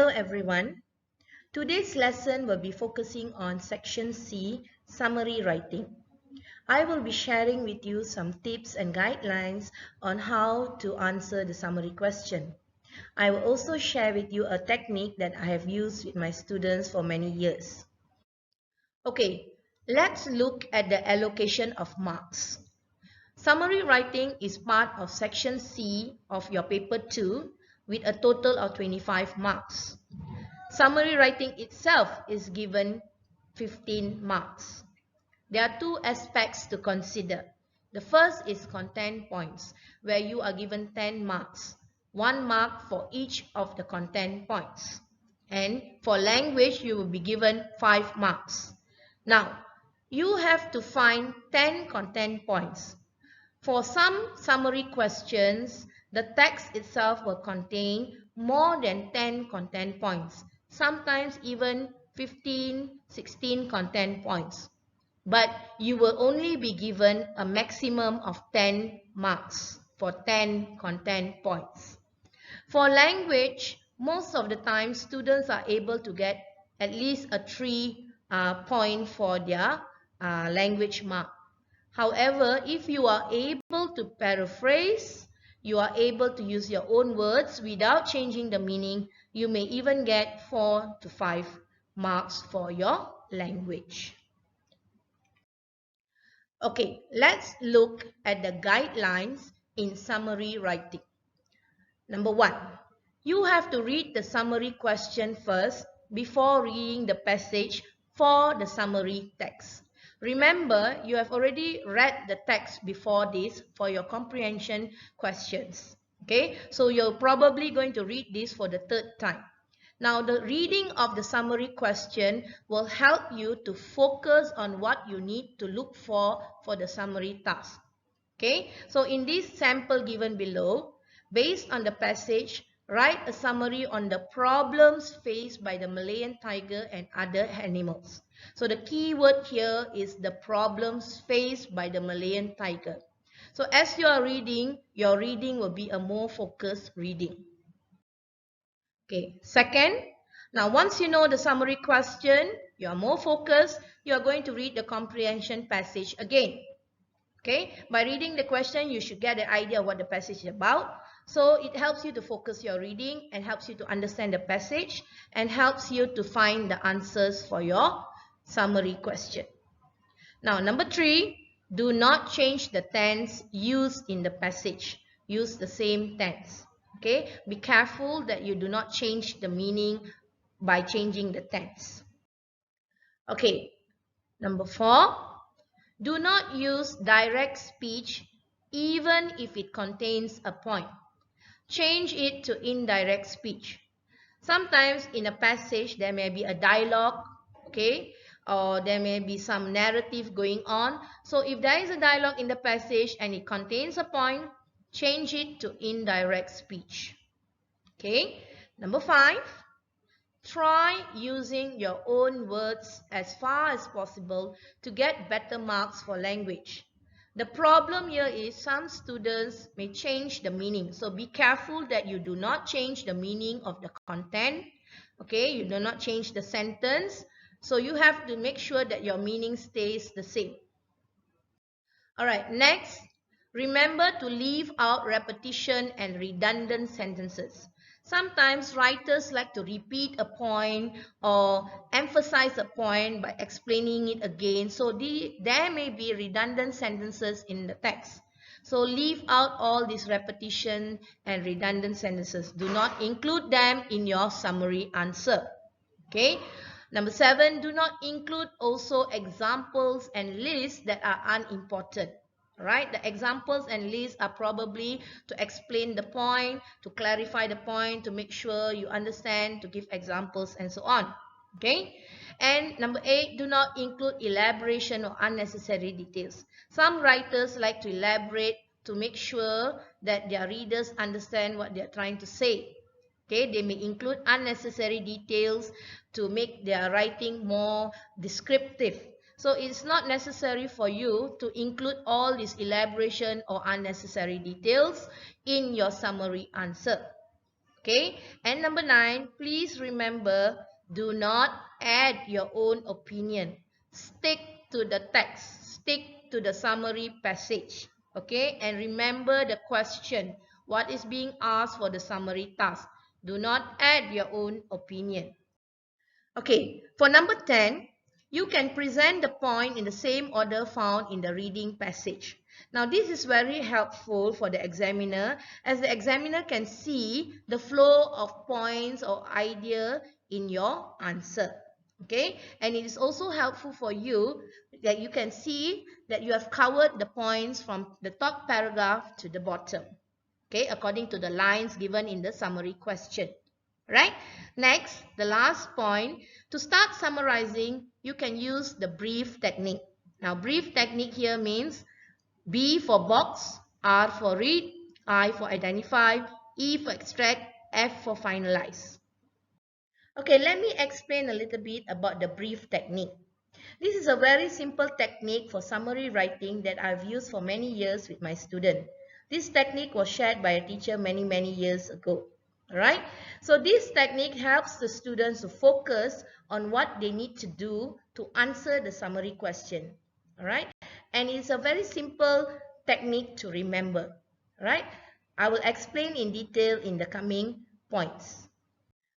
Hello everyone. Today's lesson will be focusing on section C, summary writing. I will be sharing with you some tips and guidelines on how to answer the summary question. I will also share with you a technique that I have used with my students for many years. Okay, let's look at the allocation of marks. Summary writing is part of section C of your paper 2 with a total of 25 marks. Summary writing itself is given 15 marks. There are two aspects to consider. The first is content points, where you are given 10 marks, 1 mark for each of the content points. And for language, you will be given 5 marks. Now, you have to find 10 content points. For some summary questions, the text itself will contain more than 10 content points, sometimes even 15, 16 content points. But you will only be given a maximum of 10 marks for 10 content points. For language, most of the time students are able to get at least a 3 point for their language mark. However, if you are able to paraphrase, you are able to use your own words without changing the meaning, you may even get 4 to 5 marks for your language. Okay, let's look at the guidelines in summary writing. Number 1, you have to read the summary question first before reading the passage for the summary text. Remember, you have already read the text before this for your comprehension questions. Okay, so you're probably going to read this for the 3rd time. Now, the reading of the summary question will help you to focus on what you need to look for the summary task. Okay, so in this sample given below, based on the passage, write a summary on the problems faced by the Malayan tiger and other animals. So the key word here is the problems faced by the Malayan tiger. So as you are reading, your reading will be a more focused reading. Okay, second, now once you know the summary question, you are more focused, you are going to read the comprehension passage again. Okay, by reading the question, you should get an idea of what the passage is about. So it helps you to focus your reading and helps you to understand the passage and helps you to find the answers for your summary question. Now, number 3, do not change the tense used in the passage. Use the same tense. Okay, be careful that you do not change the meaning by changing the tense. Okay, number 4, do not use direct speech even if it contains a point. Change it to indirect speech. Sometimes in a passage there may be a dialogue, okay, or there may be some narrative going on. So if there is a dialogue in the passage and it contains a point, change it to indirect speech. Okay, number 5, try using your own words as far as possible to get better marks for language. The problem here is some students may change the meaning. So be careful that you do not change the meaning of the content. Okay, you do not change the sentence. So you have to make sure that your meaning stays the same. Alright, next, remember to leave out repetition and redundant sentences. Sometimes writers like to repeat a point or emphasize a point by explaining it again. So there may be redundant sentences in the text. So leave out all these repetition and redundant sentences. Do not include them in your summary answer. Okay. Number 7, do not include also examples and lists that are unimportant. Right? The examples and lists are probably to explain the point, to clarify the point, to make sure you understand, to give examples and so on. Okay? And number 8, do not include elaboration or unnecessary details. Some writers like to elaborate to make sure that their readers understand what they are trying to say. Okay, they may include unnecessary details to make their writing more descriptive. So it's not necessary for you to include all this elaboration or unnecessary details in your summary answer. Okay, and number 9, please remember, do not add your own opinion. Stick to the text, stick to the summary passage. Okay, and remember the question, what is being asked for the summary task. Do not add your own opinion. Okay, for number 10, you can present the point in the same order found in the reading passage. Now, this is very helpful for the examiner, as the examiner can see the flow of points or idea in your answer. Okay, and it is also helpful for you that you can see that you have covered the points from the top paragraph to the bottom. Okay, according to the lines given in the summary question. Right? Next, the last point, to start summarizing, you can use the brief technique. Now, brief technique here means B for box, R for read, I for identify, E for extract, F for finalize. Okay, let me explain a little bit about the brief technique. This is a very simple technique for summary writing that I've used for many years with my student. This technique was shared by a teacher many years ago. Alright, so this technique helps the students to focus on what they need to do to answer the summary question. Alright, and it's a very simple technique to remember. Alright, I will explain in detail in the coming points.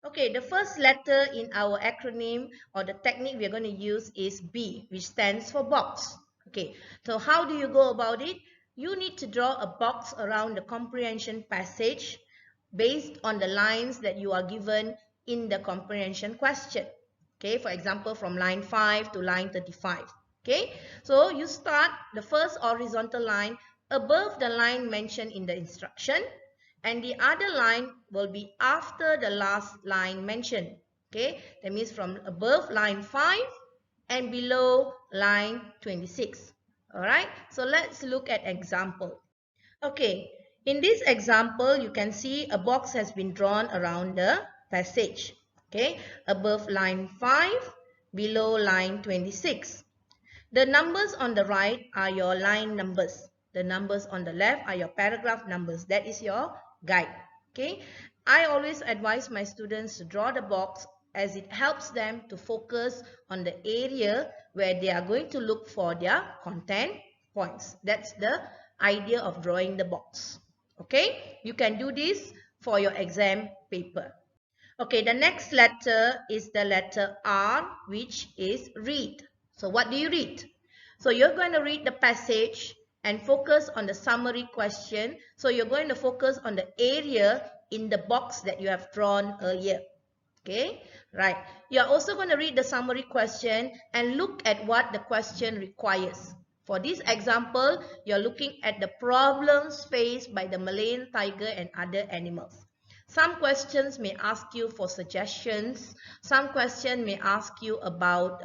Okay, the first letter in our acronym or the technique we're going to use is B, which stands for box. Okay, so how do you go about it? You need to draw a box around the comprehension passage based on the lines that you are given in the comprehension question. Okay, for example, from line 5 to line 35. Okay, so you start the first horizontal line above the line mentioned in the instruction, and the other line will be after the last line mentioned. Okay, that means from above line 5 and below line 26. Alright, so let's look at example. Okay, in this example, you can see a box has been drawn around the passage. Okay, above line 5, below line 26. The numbers on the right are your line numbers. The numbers on the left are your paragraph numbers. That is your guide. Okay, I always advise my students to draw the box as it helps them to focus on the area where they are going to look for their content points. That's the idea of drawing the box. Okay, you can do this for your exam paper. Okay, the next letter is the letter R, which is read. So what do you read? So you're going to read the passage and focus on the summary question. So you're going to focus on the area in the box that you have drawn earlier. Okay, right. You're also going to read the summary question and look at what the question requires. For this example, you're looking at the problems faced by the Malayan tiger and other animals. Some questions may ask you for suggestions. Some questions may ask you about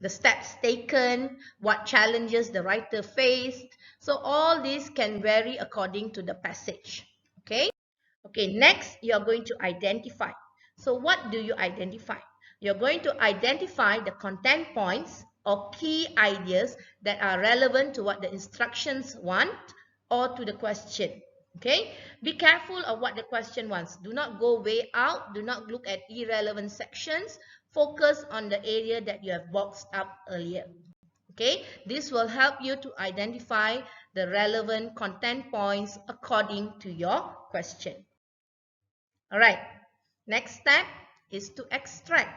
the steps taken, what challenges the writer faced. So all these can vary according to the passage. Okay. Okay, next you are going to identify. So what do you identify? You're going to identify the content points or key ideas that are relevant to what the instructions want or to the question. Okay, be careful of what the question wants. Do not go way out. Do not look at irrelevant sections. Focus on the area that you have boxed up earlier. Okay, this will help you to identify the relevant content points according to your question. Alright, next step is to extract.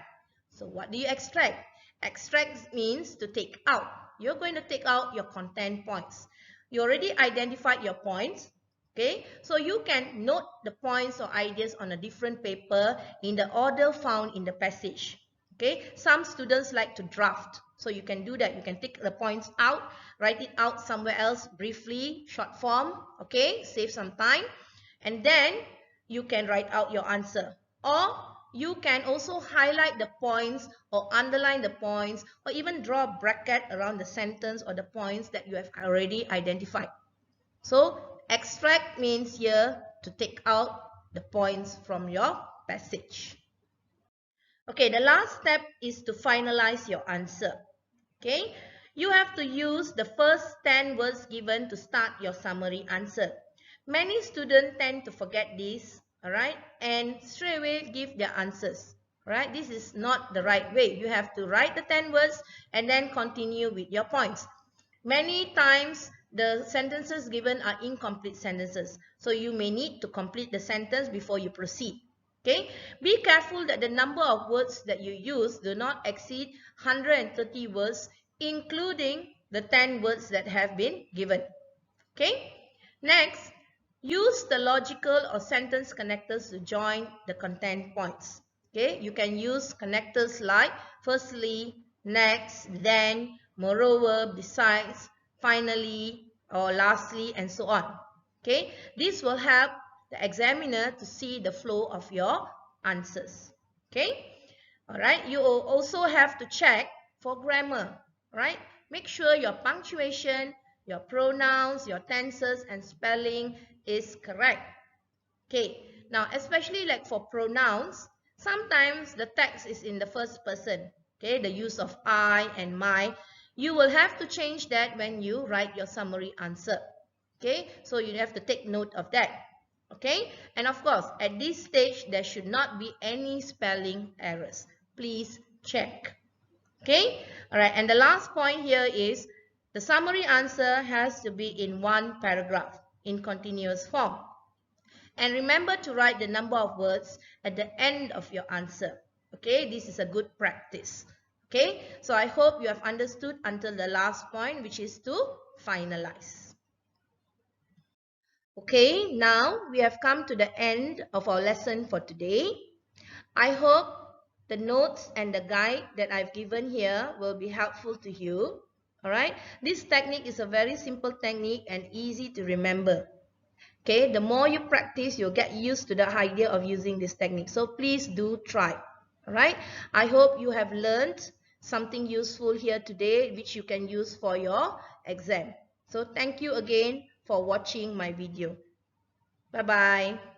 So what do you extract? Extract means to take out. You're going to take out your content points. You already identified your points. Okay, so you can note the points or ideas on a different paper in the order found in the passage. Okay, some students like to draft. So you can do that. You can take the points out, write it out somewhere else briefly, short form. Okay, save some time. And then you can write out your answer. Or you can also highlight the points or underline the points or even draw a bracket around the sentence or the points that you have already identified. So extract means here to take out the points from your passage. Okay, the last step is to finalize your answer. Okay, you have to use the first 10 words given to start your summary answer. Many students tend to forget this Alright, and straight away give their answers. Alright, this is not the right way. You have to write the 10 words and then continue with your points. Many times the sentences given are incomplete sentences. So you may need to complete the sentence before you proceed. Okay, be careful that the number of words that you use do not exceed 130 words, including the 10 words that have been given. Okay, next, use the logical or sentence connectors to join the content points. Okay, you can use connectors like firstly, next, then, moreover, besides, finally, or lastly, and so on. Okay, this will help the examiner to see the flow of your answers. Okay, all right, you will also have to check for grammar, right? Make sure your punctuation, your pronouns, your tenses, and spelling is correct. Okay, now especially like for pronouns, sometimes the text is in the first person. Okay, the use of I and my. You will have to change that when you write your summary answer. Okay, so you have to take note of that. Okay, and of course, at this stage, there should not be any spelling errors. Please check. Okay, all right, and the last point here is the summary answer has to be in one paragraph in continuous form. And remember to write the number of words at the end of your answer. Okay, this is a good practice. Okay, so I hope you have understood until the last point, which is to finalize. Okay, now we have come to the end of our lesson for today. I hope the notes and the guide that I've given here will be helpful to you. Alright, this technique is a very simple technique and easy to remember. Okay, the more you practice, you'll get used to the idea of using this technique. So please do try. Alright, I hope you have learned something useful here today which you can use for your exam. So thank you again for watching my video. Bye-bye.